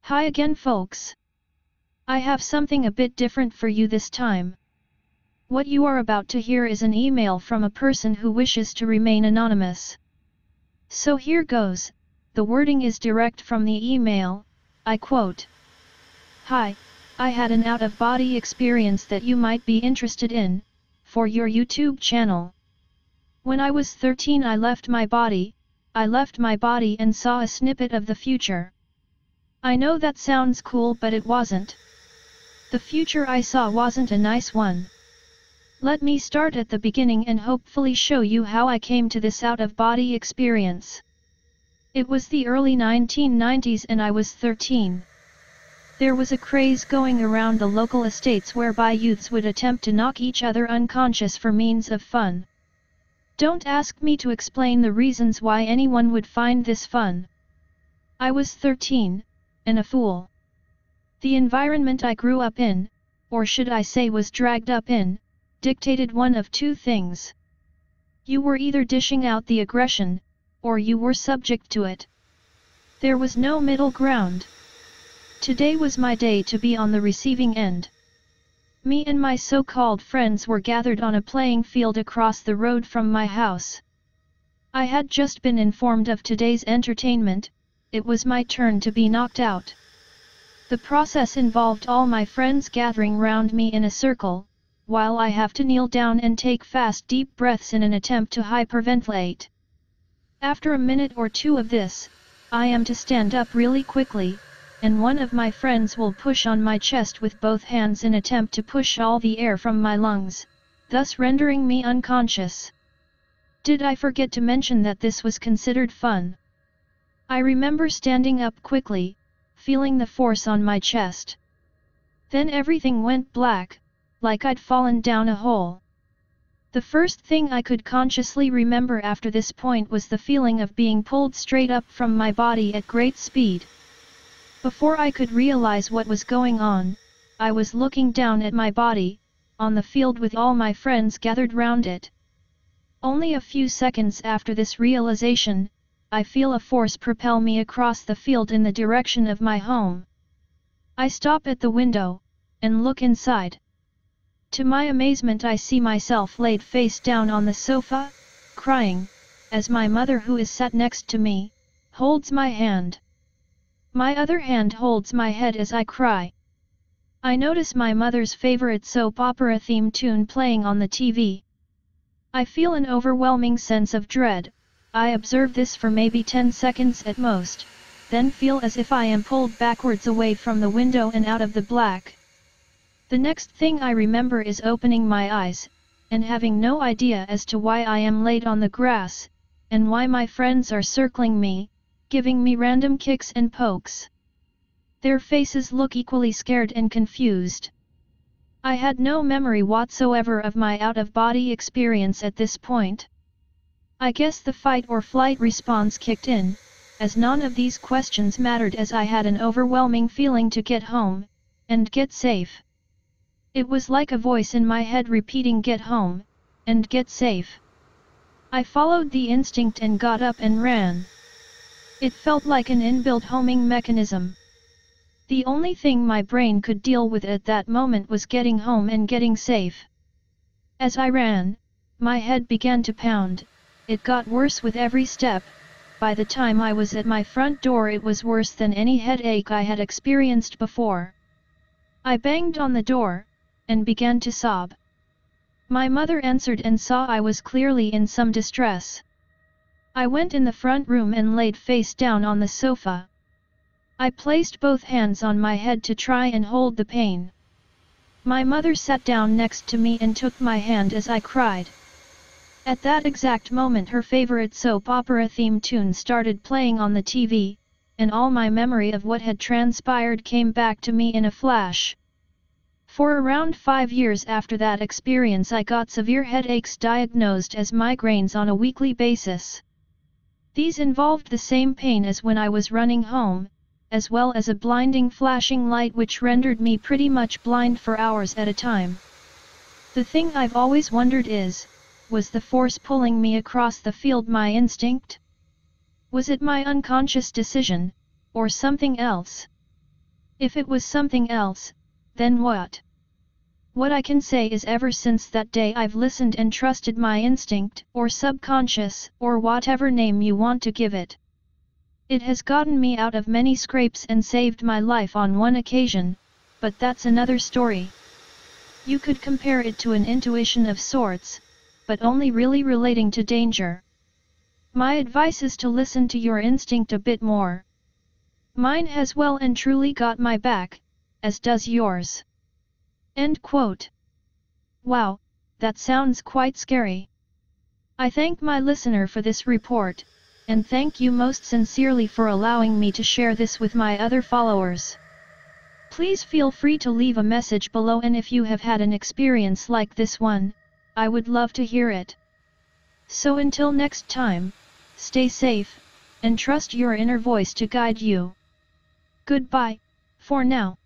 Hi again folks. I have something a bit different for you this time. What you are about to hear is an email from a person who wishes to remain anonymous. So here goes, the wording is direct from the email, I quote. Hi, I had an out-of-body experience that you might be interested in, for your YouTube channel. When I was 13 I left my body and saw a snippet of the future. I know that sounds cool but it wasn't. The future I saw wasn't a nice one. Let me start at the beginning and hopefully show you how I came to this out-of-body experience. It was the early 1990s and I was 13. There was a craze going around the local estates whereby youths would attempt to knock each other unconscious for means of fun. Don't ask me to explain the reasons why anyone would find this fun. I was 13, and a fool. The environment I grew up in, or should I say was dragged up in, dictated one of two things. You were either dishing out the aggression, or you were subject to it. There was no middle ground. Today was my day to be on the receiving end. Me and my so-called friends were gathered on a playing field across the road from my house. I had just been informed of today's entertainment. It was my turn to be knocked out. The process involved all my friends gathering round me in a circle, while I have to kneel down and take fast deep breaths in an attempt to hyperventilate. After a minute or two of this, I am to stand up really quickly, and one of my friends will push on my chest with both hands in attempt to push all the air from my lungs, thus rendering me unconscious. Did I forget to mention that this was considered fun? I remember standing up quickly, feeling the force on my chest. Then everything went black, like I'd fallen down a hole. The first thing I could consciously remember after this point was the feeling of being pulled straight up from my body at great speed. Before I could realize what was going on, I was looking down at my body, on the field with all my friends gathered round it. Only a few seconds after this realization, I feel a force propel me across the field in the direction of my home. I stop at the window, and look inside. To my amazement I see myself laid face down on the sofa, crying, as my mother who is sat next to me, holds my hand. My other hand holds my head as I cry. I notice my mother's favorite soap opera theme tune playing on the TV. I feel an overwhelming sense of dread. I observe this for maybe 10 seconds at most, then feel as if I am pulled backwards away from the window and out of the black. The next thing I remember is opening my eyes, and having no idea as to why I am laid on the grass, and why my friends are circling me, giving me random kicks and pokes. Their faces look equally scared and confused. I had no memory whatsoever of my out-of-body experience at this point. I guess the fight or flight response kicked in, as none of these questions mattered as I had an overwhelming feeling to get home, and get safe. It was like a voice in my head repeating get home, and get safe. I followed the instinct and got up and ran. It felt like an inbuilt homing mechanism. The only thing my brain could deal with at that moment was getting home and getting safe. As I ran, my head began to pound. It got worse with every step. By the time I was at my front door it was worse than any headache I had experienced before. I banged on the door, and began to sob. My mother answered and saw I was clearly in some distress. I went in the front room and laid face down on the sofa. I placed both hands on my head to try and hold the pain. My mother sat down next to me and took my hand as I cried. At that exact moment her favorite soap opera theme tune started playing on the TV, and all my memory of what had transpired came back to me in a flash. For around 5 years after that experience I got severe headaches diagnosed as migraines on a weekly basis. These involved the same pain as when I was running home, as well as a blinding flashing light which rendered me pretty much blind for hours at a time. The thing I've always wondered is, was the force pulling me across the field my instinct? Was it my unconscious decision, or something else? If it was something else, then what? What I can say is ever since that day I've listened and trusted my instinct, or subconscious, or whatever name you want to give it. It has gotten me out of many scrapes and saved my life on one occasion, but that's another story. You could compare it to an intuition of sorts, but only really relating to danger. My advice is to listen to your instinct a bit more. Mine has well and truly got my back, as does yours. End quote. Wow, that sounds quite scary. I thank my listener for this report, and thank you most sincerely for allowing me to share this with my other followers. Please feel free to leave a message below, and if you have had an experience like this one, I would love to hear it. So until next time, stay safe, and trust your inner voice to guide you. Goodbye, for now.